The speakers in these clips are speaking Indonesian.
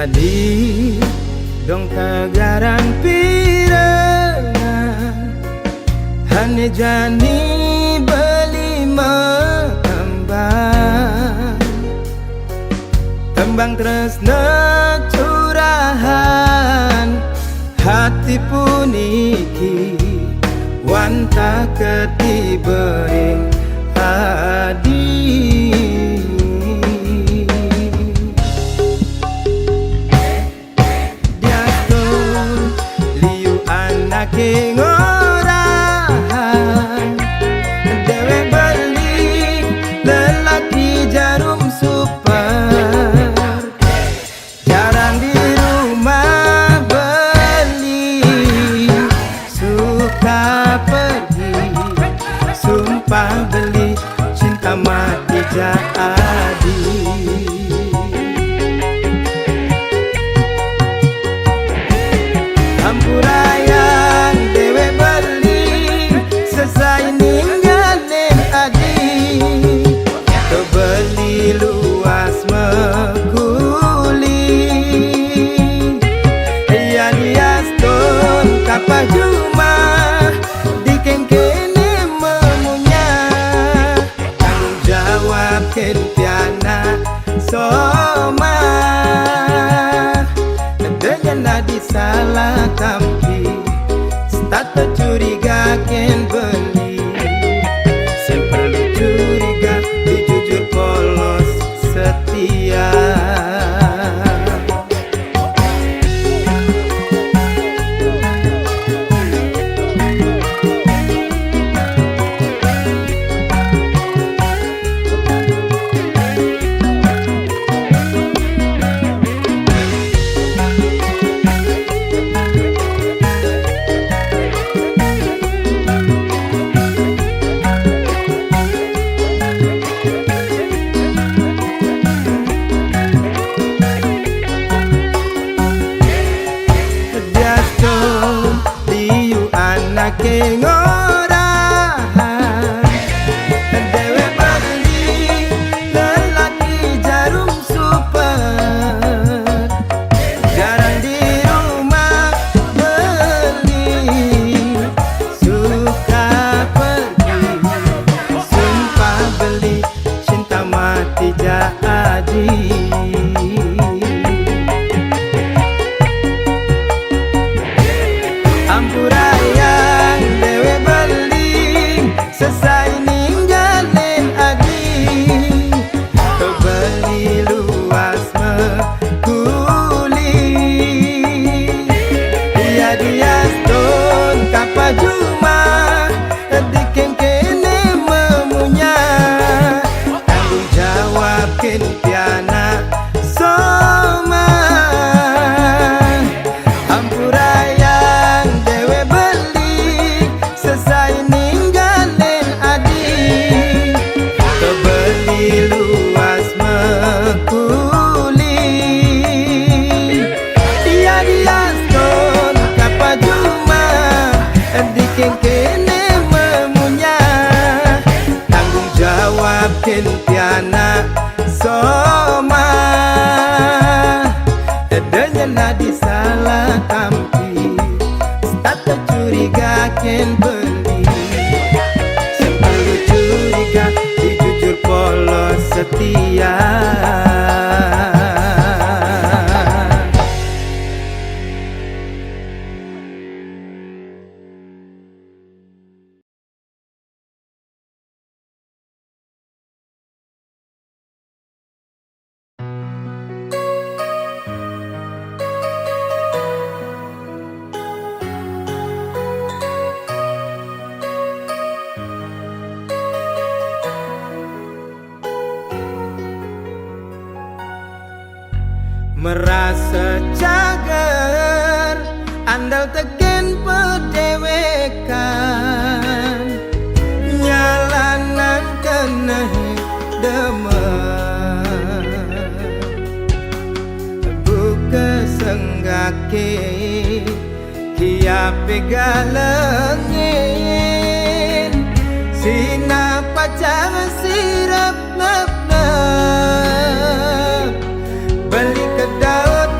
Hadi dong tagaran pirangan hanya jani beli kembang tresna curahan hati puniki wanta ketibering hadi diatur liu anake ngorahan dewe beli lelaki jarum super jarang di rumah beli suka pergi sumpah beli cinta mati jadi hampurayang dewe beli selesai ninggalin adi kebeli luas mekuli ya dias ton kapah juma dikengkene memunya tanggung jawab kentiana soma dengan nadi salah tampi start curiga ken beli sen perlu curiga dijujur polos setia anake ngorahan dewe beli lelaki jarum super jarang di rumah beli suka pergi sumpah beli cinta mati jadi hampurayang dewe beli selesai ninggalin adi kebeli luas mekuli dia dias ton kapah juma dikengkene memunya tanggung jawab kentiana soma hampurayang dewe beli selesai ninggalin adi kebeli luas mekuli dia dias ton kapah juma dikengkene memunya tanggung jawab kentiana soma edenya nadi salah tampi start curiga ken beli sebelum curiga dijujur polos setia merasa cager andal tegen pedewekan nyalanan kena demen buka senggake kia pegalengin sina pacar sirap ngap beli ke Daud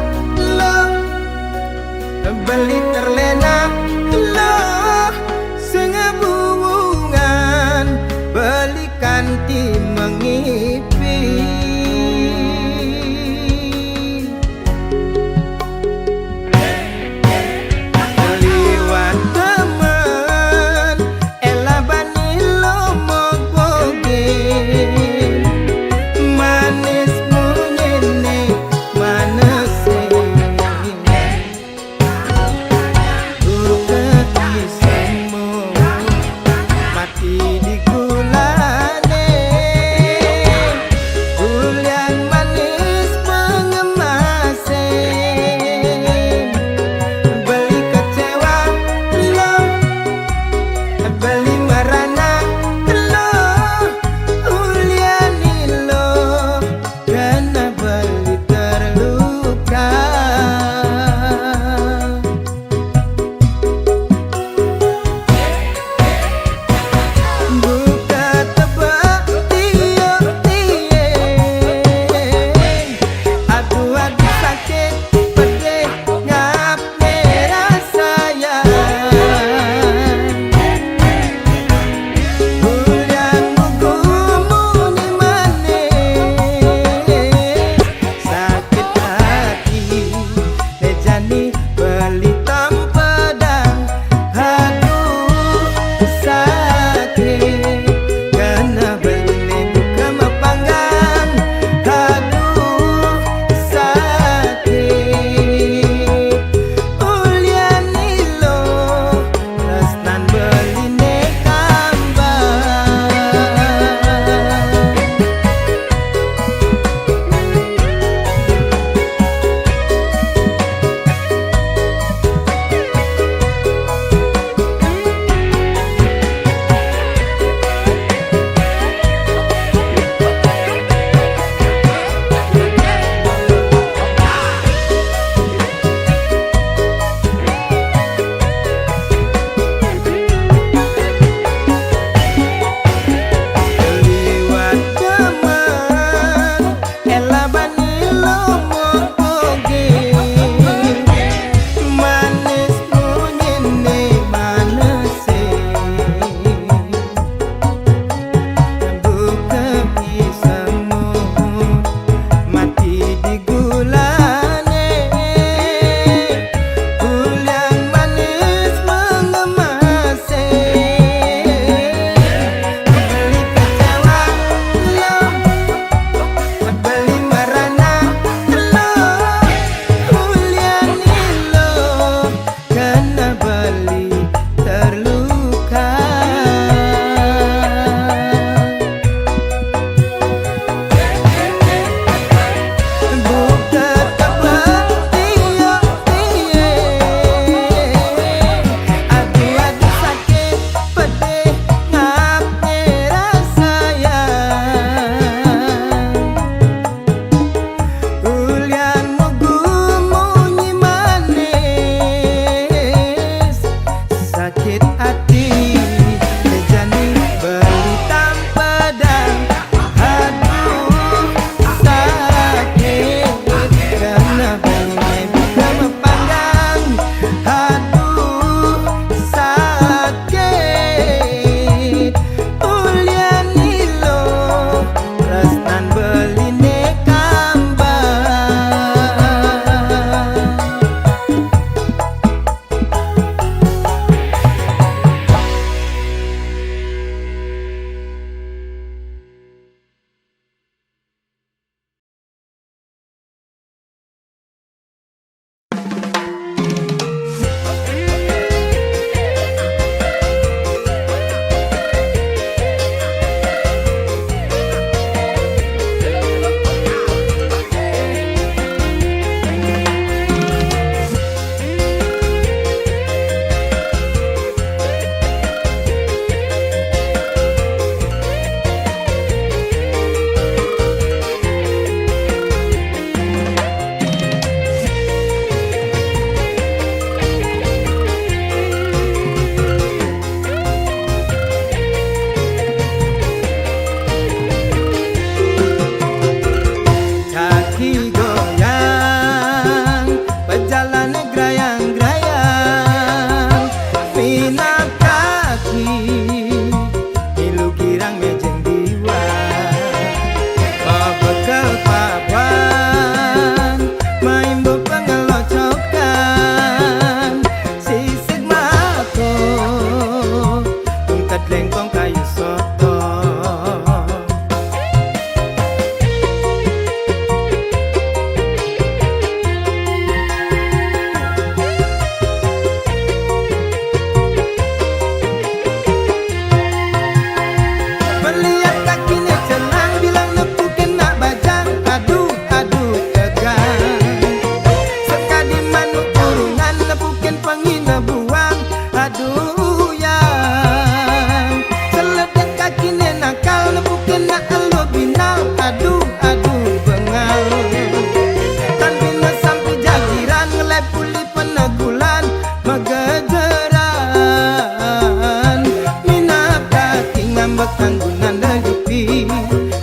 betanggunan lelipi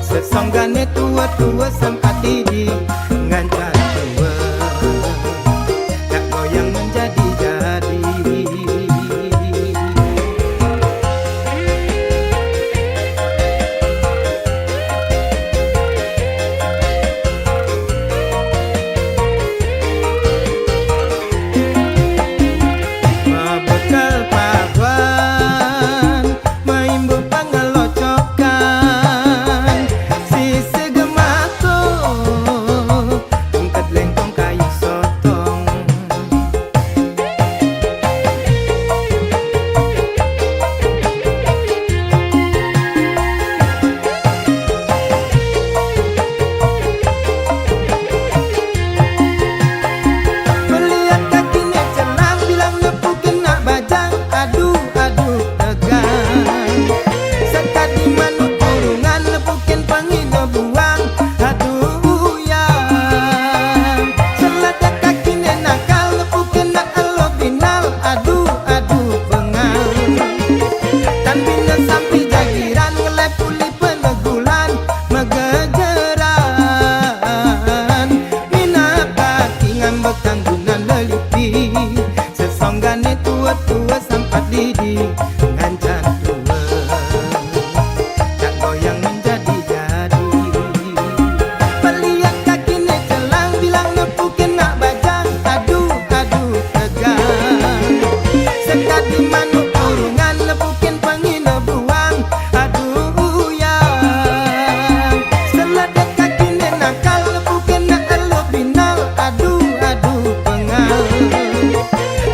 sesonggane tua-tua sempat didi ngancar tua tak goyang menjadi-jadi. Mabekal paguan maimbu pangelocokan si segemato tungkat lengkong kayu sotong. Melihat kakinya celang bilang nepu kena bajang, aduh aduh tegang. Sekali manut kurungan nepukin pangino buang, aduh ya. Seladak kakinya nakal nepukin nak elo binal, aduh aduh bengal. Tan bina sampai jagiran ngelep puli penegulan megejeran. Mina kaki ngambek tanggunan lelipi sesonggane tua-tua sampat didi ngancan tua tak goyang menjadi-jadi. Melihat kakinya celang bilang nepukin nak bajang, aduh aduh tegang. Sekali manuk kurungan nepukin pangino buang, aduh ya. Seladak kakinya nakal nepukin nak elo binal, aduh aduh bengal.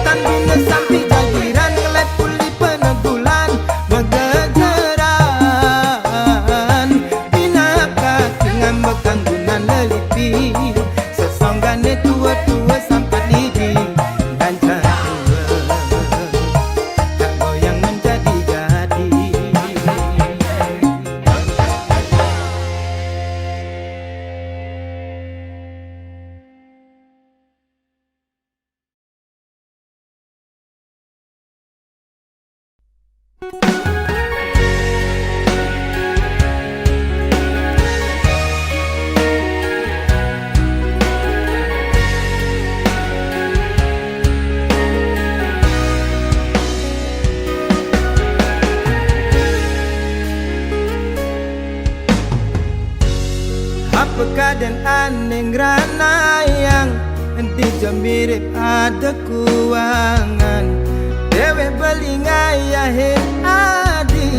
Tan bina sampai jagiran ngelep puli penegulan megejeran. Bina kaki ngambek tanggunan lelipi sesonggane tua-tua sampai didi ngancan tua tak goyang menjadi-jadi. Apakah dan aneh ngerana yang di mirip ada kuangan dewe beli ngayahin adi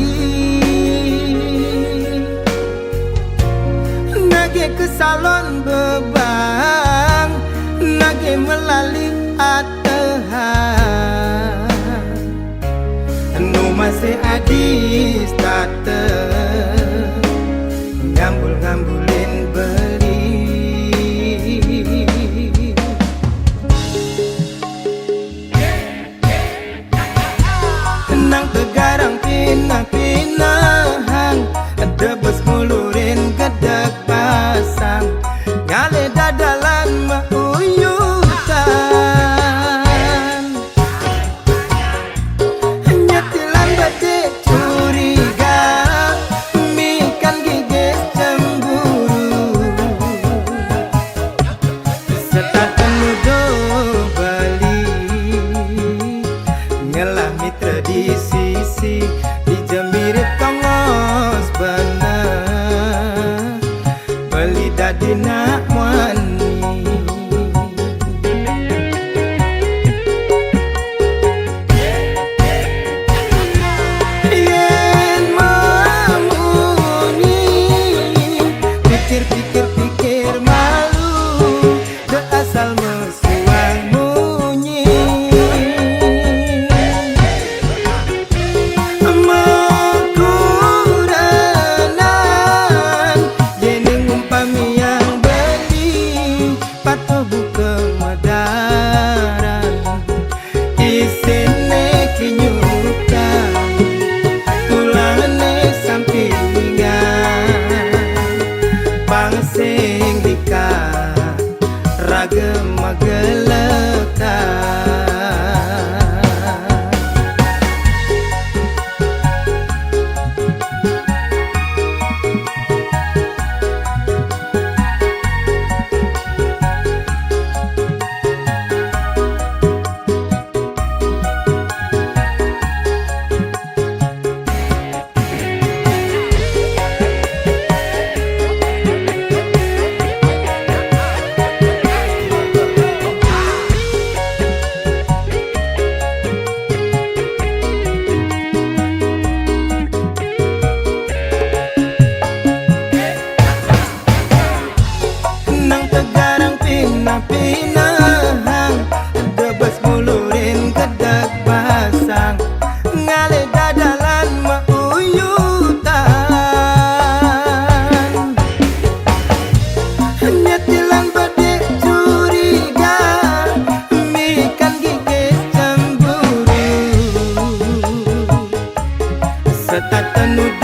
nage ke salon bebang nage melalui atahan nu masih adis tata ngambul-ngambulin beli nang tegarang pinah-pinahan debes ngulurin gedek pasang ngale dadalan mauyutan nyetilan bade curiga mikan gigis cemburu setakan nudo bali ngelah mitra di sisi di jemirit kongos bener beli dadi nak wani yen mamuni pikir-pikir malu de asal mesuang munyi mengkuranan yening umpami yang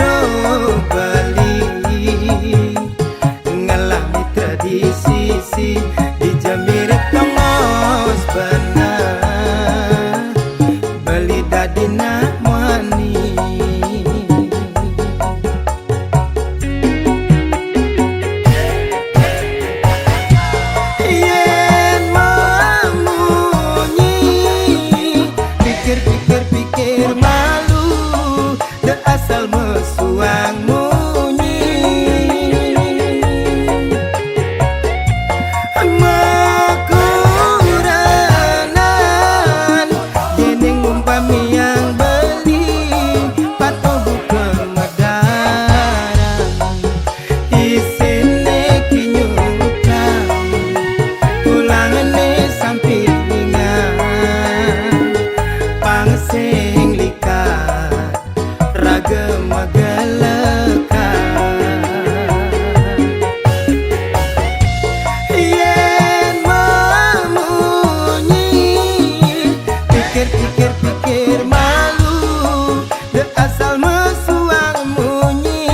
do Bali ngalami tradisi di Jamir tongos benar Bali dadina mani yen memunyi pikir malu dan asal mesuang munyi makuranan jeneng umpami yang beli pato bukan medaran isine kinyutan tulangane sampingan pangsing likat ragam magalekan yen memunyi pikir malu dan asal mesuang munyi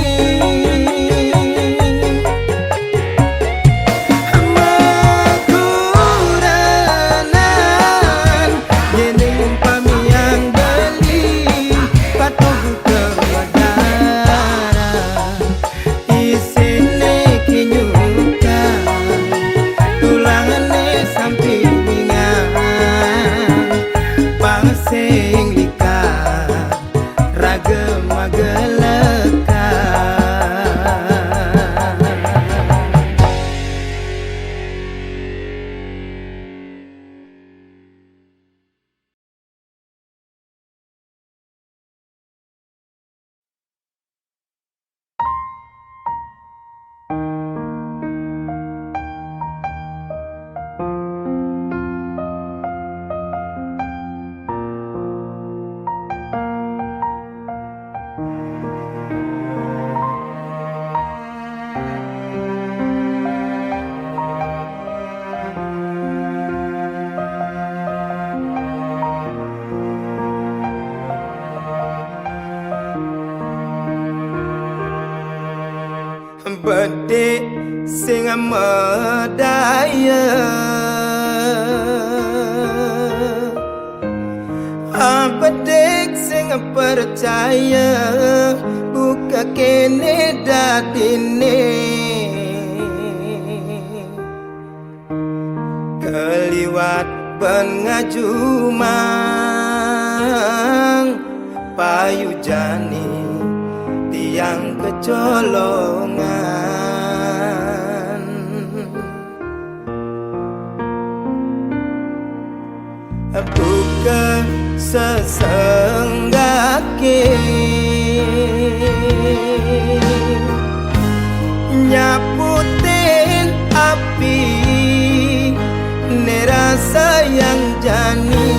makuranan jeneng umpami yang beli pato bukan madaran isine kinyukan tulangane sampingan pangsing likat ragam magalekan bedek sing medaya bedek sing percaya buka kene datine keliwat ben ngajumang payu jani tiang kecolongan buka sesenggake nyaputin api nerasa yang jani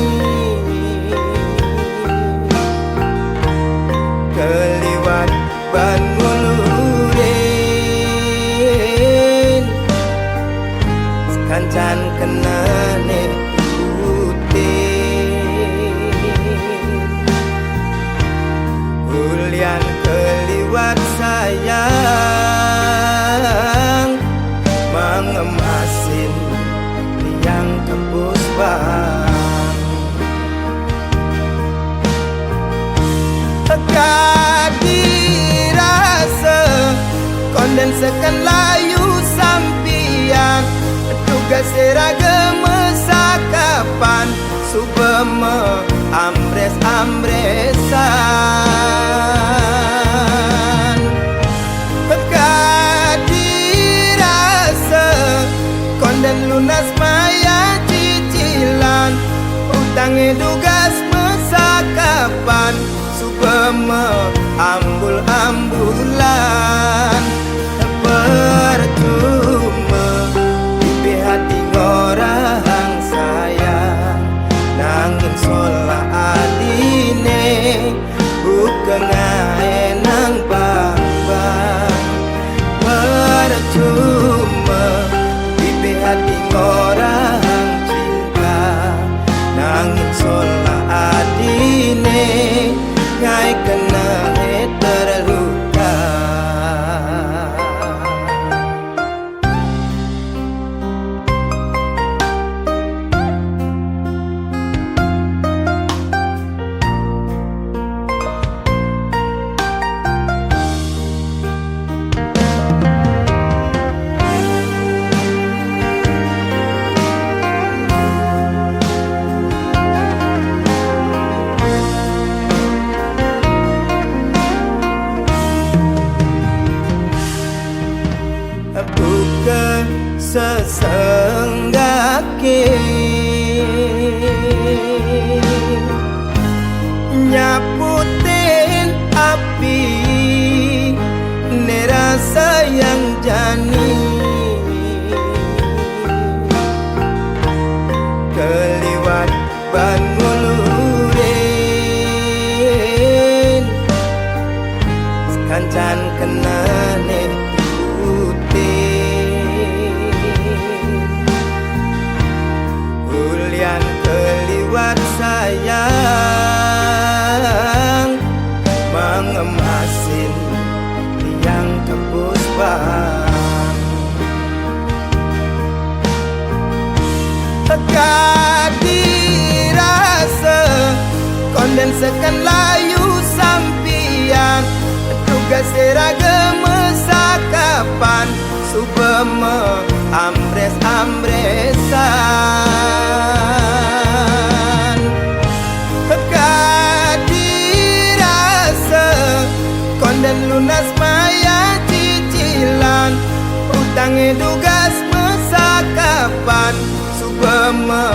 keliwat ban ngulurin sekancan kenane ulian keliwat sayang mengemasin tiang tembus bang kadirasa kondensekan layu sampian tugas seragam sakapan subeme ambres-ambresan kadirasa konden lunas maya cicilan utangnya tugas mesakapan subeme ambul-ambulan percuma di hati orang sayang nangin sola aline jani keliwat bangulurin sekancan kenane putih ulian keliwat sayang mengemasin yang kepuspan kadirasa kondensekan layu sampian tugas seragam sakapan subeme ambres-ambresan kadirasa konden lunas maya cicilan utang tugas mesakapan subeme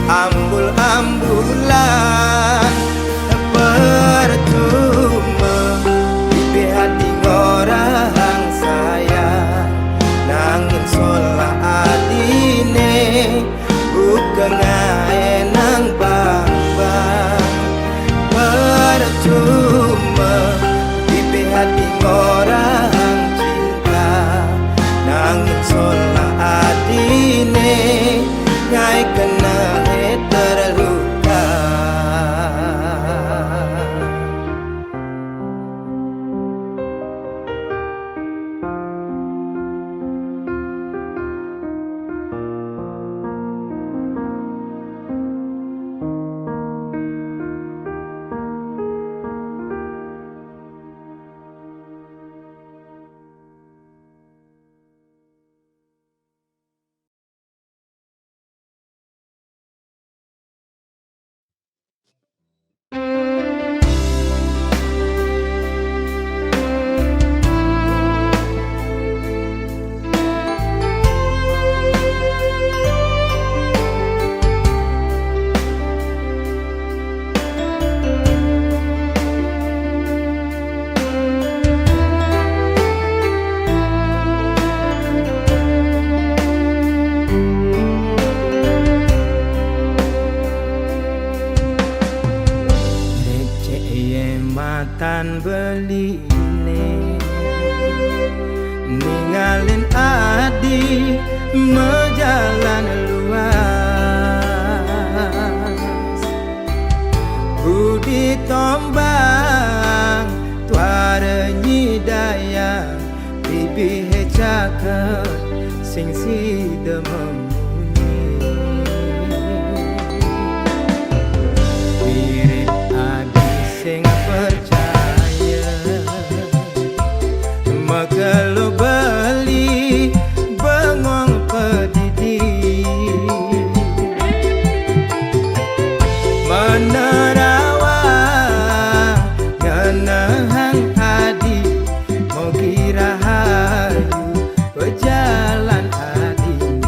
ambul-ambulan percuma di hati orang sayang nangin solah adine bukan nang bang-bang percuma di hati orang cinta nangin solah adine ngai kena terluka matan beline ninggalin adi mejalan luas budi tombang tuare nyidaya bibi hecaket sing sida memunyi mirip adi sing percaya makalo beli bengong pedidi menerawang ngenahang adi mau kira hayu berjalan adinya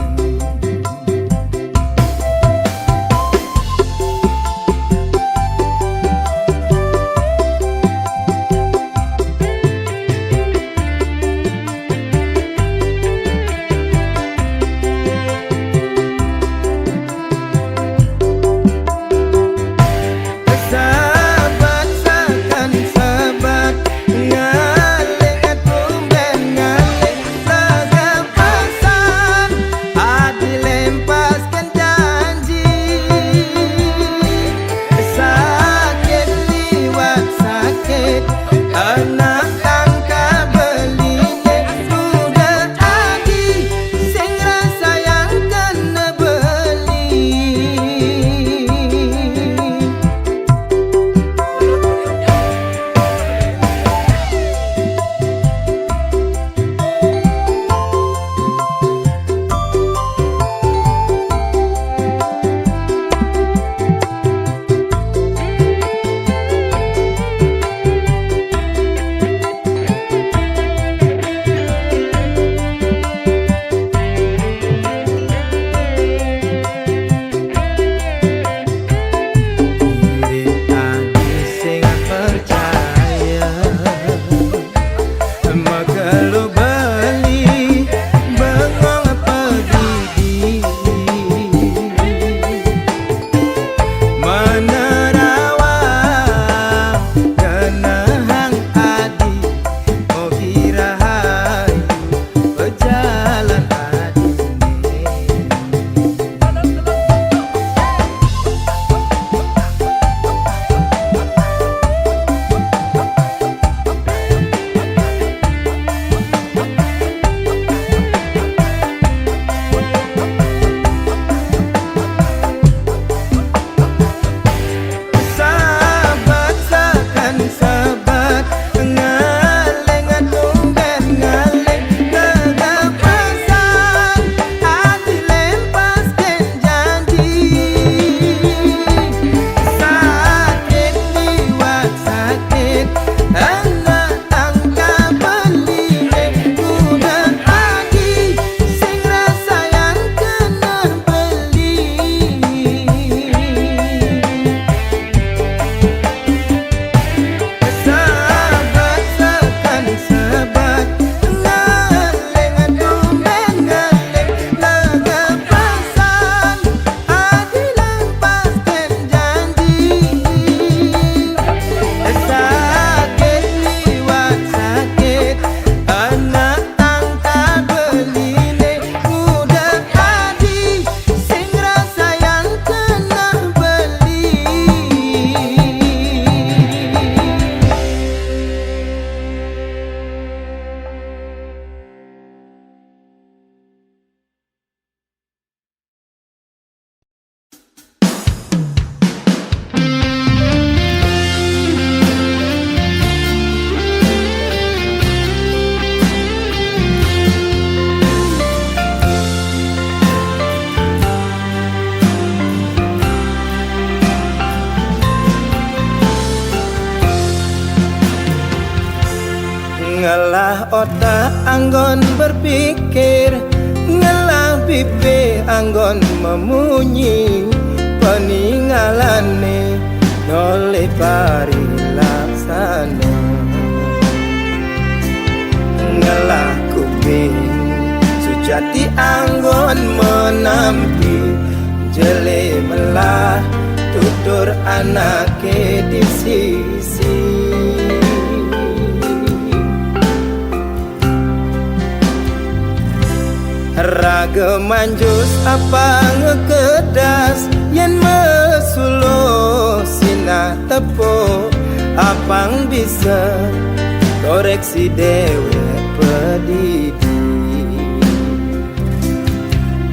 Ngelah otak anggon berpikir, ngelah pipi anggon memunyi, peninggalane noleh pari laksana. Ngelah kuping sujati anggon menampi, jele melah tutur anake di sisi. Raga manjus apa ngekedas, yen mesulo sina tepo, apang bisa koreksi dewe pedidi.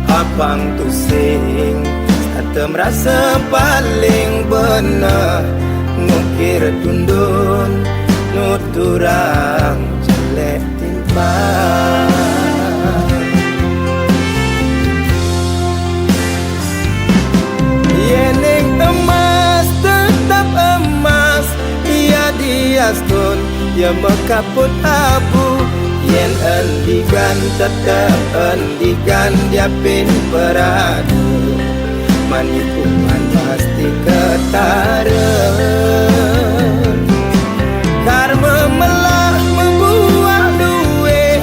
Apang tusing satem rasa paling bener, ngukir tundun nuturang jelek timpang. Yening emas tetap emas, ia diastun ya mekaput abu. Yen endikan tetap endikan dia pin beradu, manipuman pasti ketara. Karma melah membuah duwe,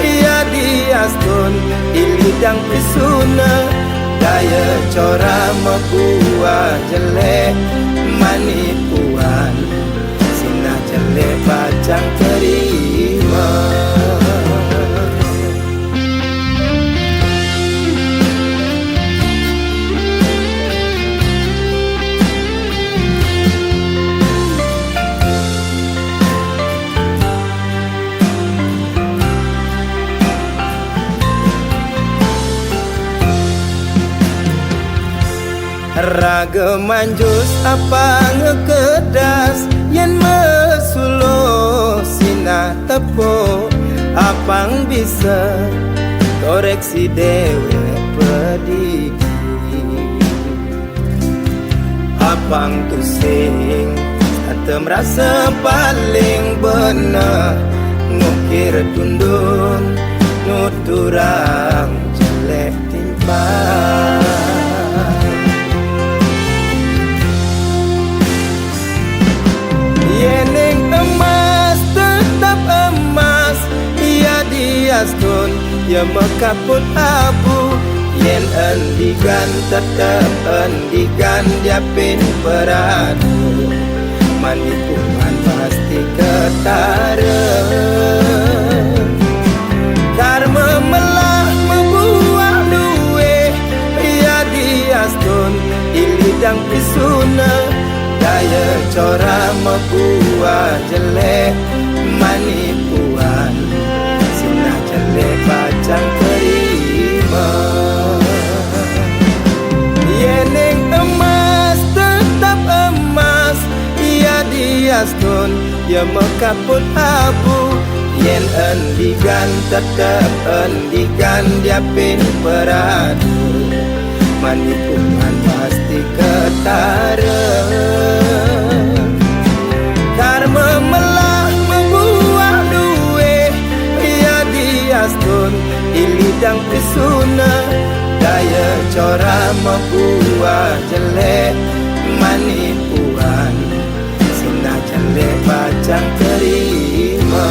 ia diastun ilidang pisuna. Daya cora membuah jelek manipuan, sina jelek bacang terima. Raga manjus apa ngekedas, yen mesulo sina tepo, apang bisa koreksi dewe pedidi. Apang tusing satem rasa paling bener, ngukir tundun nuturang jelek timpang. Yening emas tetap emas, ia diastun ya mekaput abu. Yen endikan tetap endikan dia pin beradu, manipuman pasti ketara. Karma melah membuah duwe, ia diastun ilidang pisuna. Daya cora membuah jelek manipuan, sina jelek bacang terima. Yening emas tetap emas, ia diastun ya mekaput abu. Yen endikan tetap endikan dia pin beradu, manipuan pasti ketara. Karma melah membuah duwe, ia diastun ilidang pisuna. Daya cora membuah jelek manipuan, sina jelek bacang terima.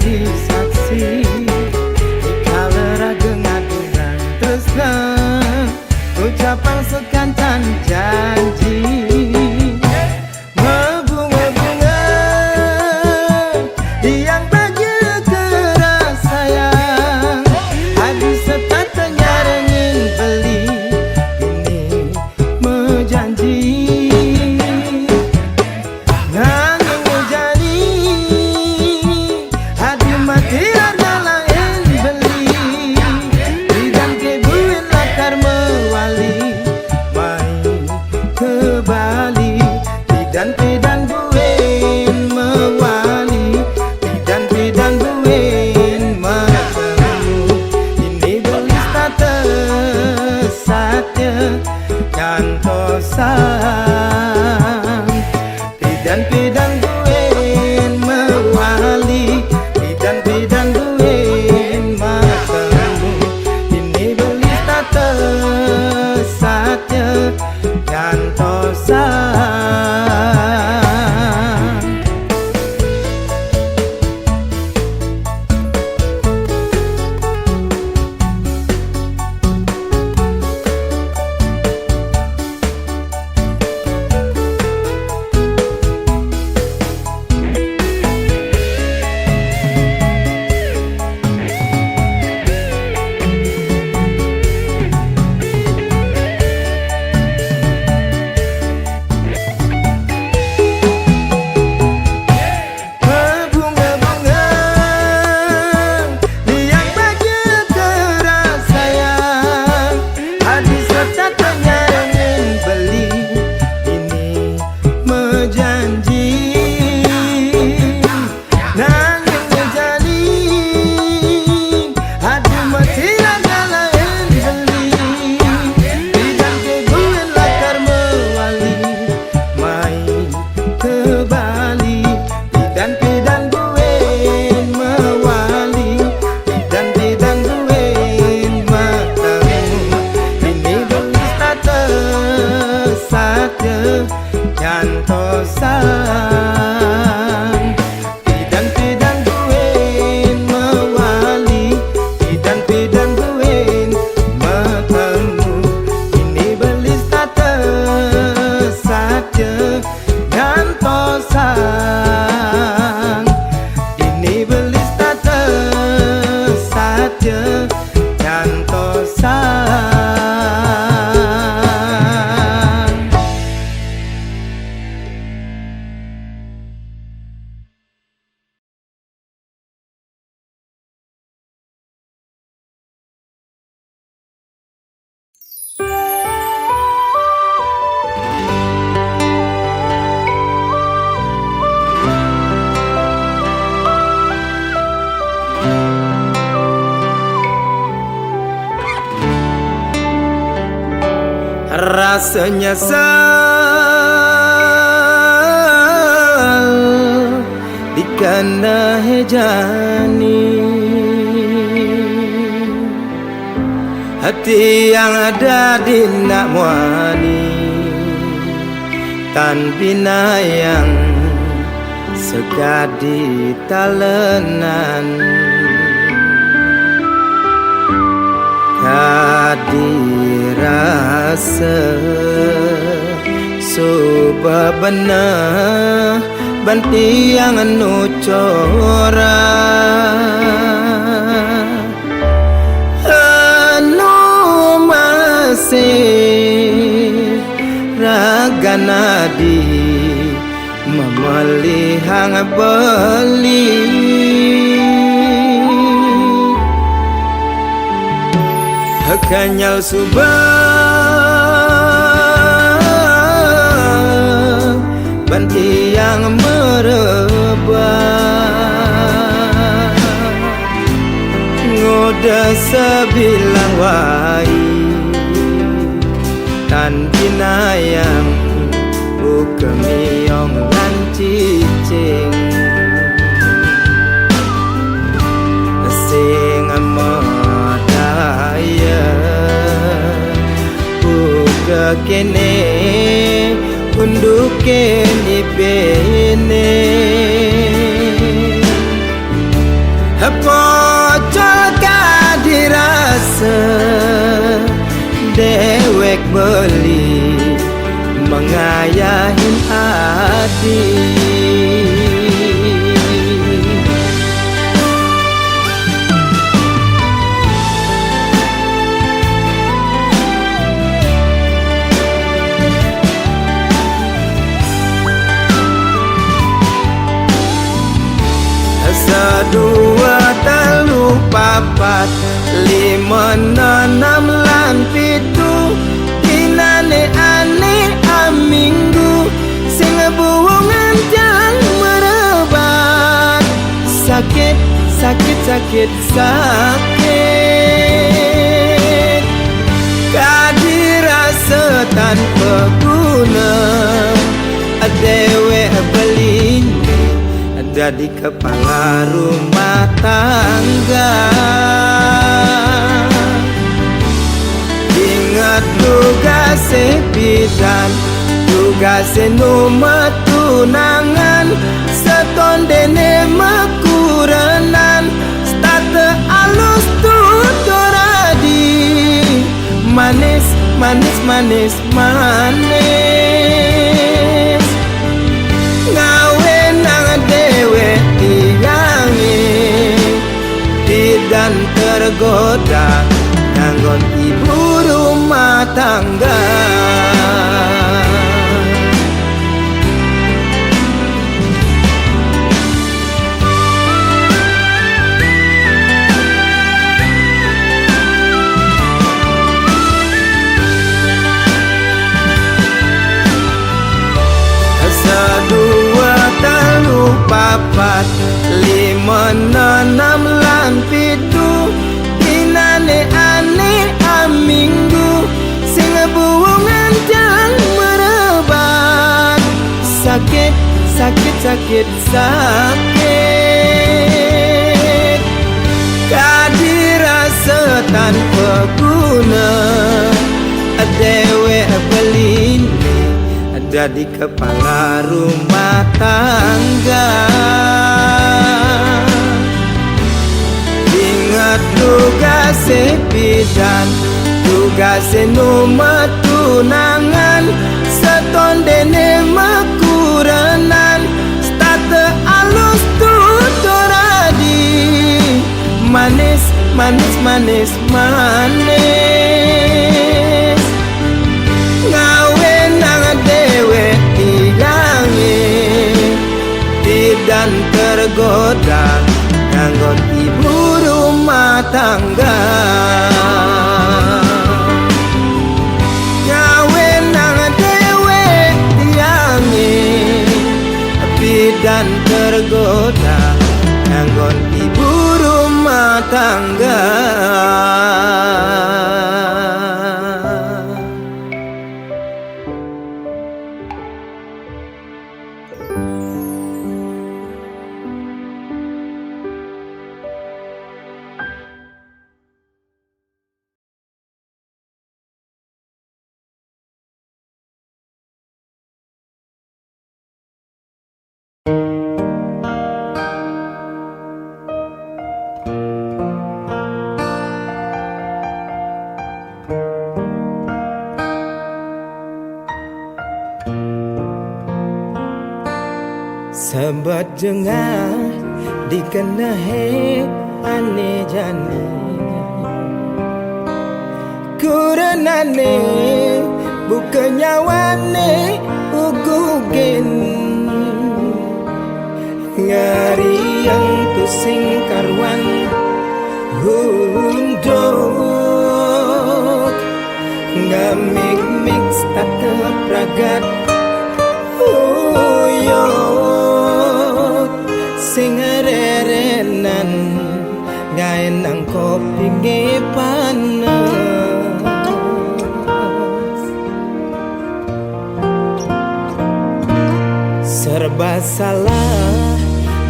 jadi saksi dikala raga ngaduran tresna ucapan sekancan janji membunga-bunga yang bagi keras sayang habis setatanya ingin beli ini menjanji nanging ngejani hadi mati harga lain beli dan kebuin lakar mewali main ke Bali pidan buin mewali pidan buin matemu ini belis tata satya kantosan pidan buin mewali pidan buin matemu ini belis tata satya kantosan. Kantosan pidan buin mewali pidan buin matemu ini belis tata satya kantosan ini belis tata satya kantosan. Rasa nyesal dikana hejani hati yang ada di nak muani tan bina yang sekadi talenan kadirasa suba benar banti yang anu cora anu masih raga nadi memelihang beli kanyal subah banti yang merebah ngoda sebilang wai tan binayang bukemiong lan cicing sing amadaya buka kene unduke ni bene Pocol kadirasa dewek beli mengayahin hati. Sedua telu papat lima enam lan pitu dinane ane aminggu sing buwungan jang merebat sakit sakit sakit sakit kadirasa tanpa guna dewe belin jadi kepala rumah tangga. Ingat tugas bidan, tugas nomor tunangan, setondene mekuranan, starte alus tutoradi, manis manis manis manis. Dewe tilangi tidak tergoda nganggon ibu rumah tangga. Papat lima enam lan pitu dinane ane aminggu sing buwungan jang merebat sakit sakit sakit sakit kadirasa tanpa guna dewe belin jadi kepala rumah tangga. Ingat tugas bidan, tugas nomor tunangan, setondene mekuranan, starte alus tutoradi, manis manis manis manis. Dewe tilangi tidak tergoda nganggon ibu rumah tangga. Gawe nang dewe tilangi tidak tergoda nganggon ibu rumah tangga. Sembat jengah dikenahe ane jani kuranane bukan nyawane ugugen ngari yang tusing karwan hundok ngamik mix tak pragat sing rerenan gawe nang kopi panas serba salah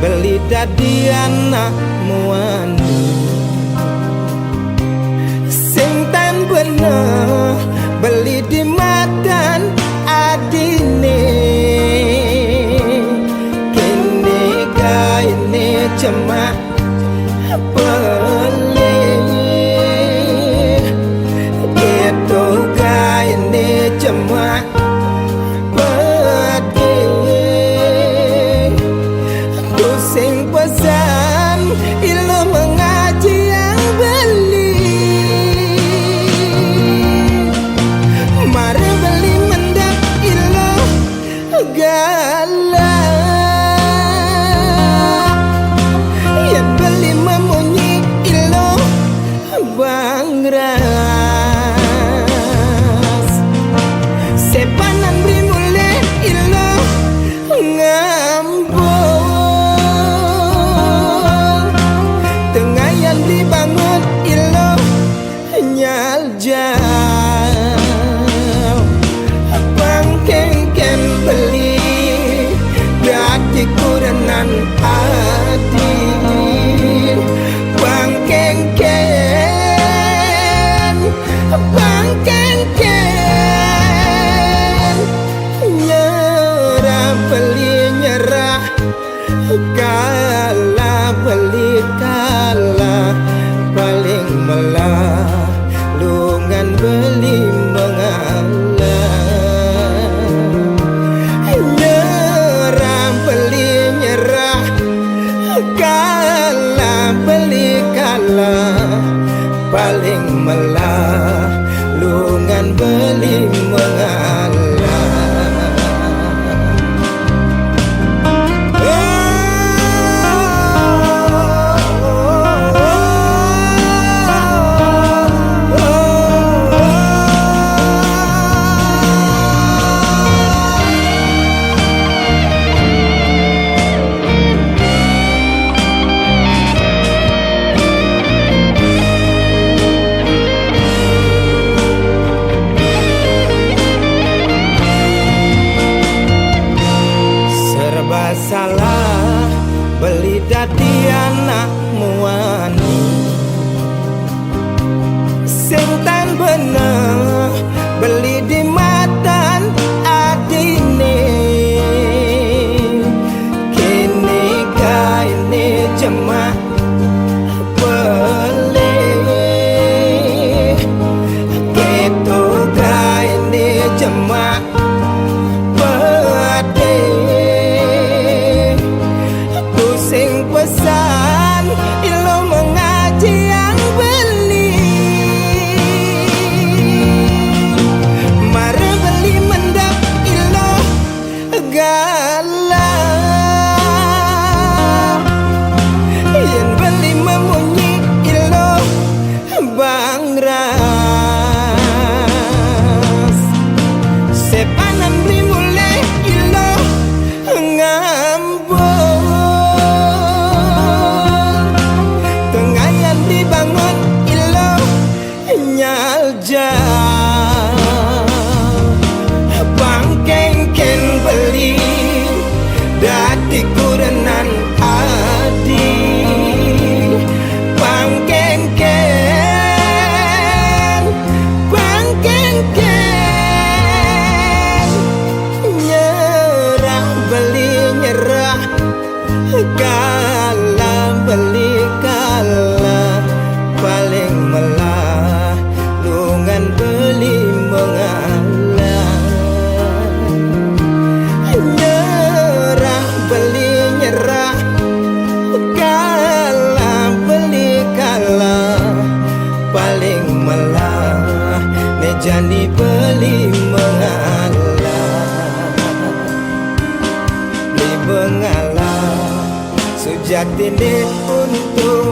beli dadi anak muani sing tan bener beli di madan adine cemak paling melah lungan beli mengalah. Salah beli dadi anak muani sing tan bener beli di matan adine kini kaine jemak beli gitu kaine jemak pesan ilo mengaji yang beli mare beli mendap ilo galau yen beli memunyi ilo bangras sepanan beli mulai ilo ngambung dibangun ilo nyalja bangkengken beli dati kurenan adi bangkengken nyerah beli nyerah kalah beli kalah paling melah lungan beli mengalah nyerah beli nyerah kalah beli kalah paling melah nejani beli mengalah beli mengalah sejati ini untuk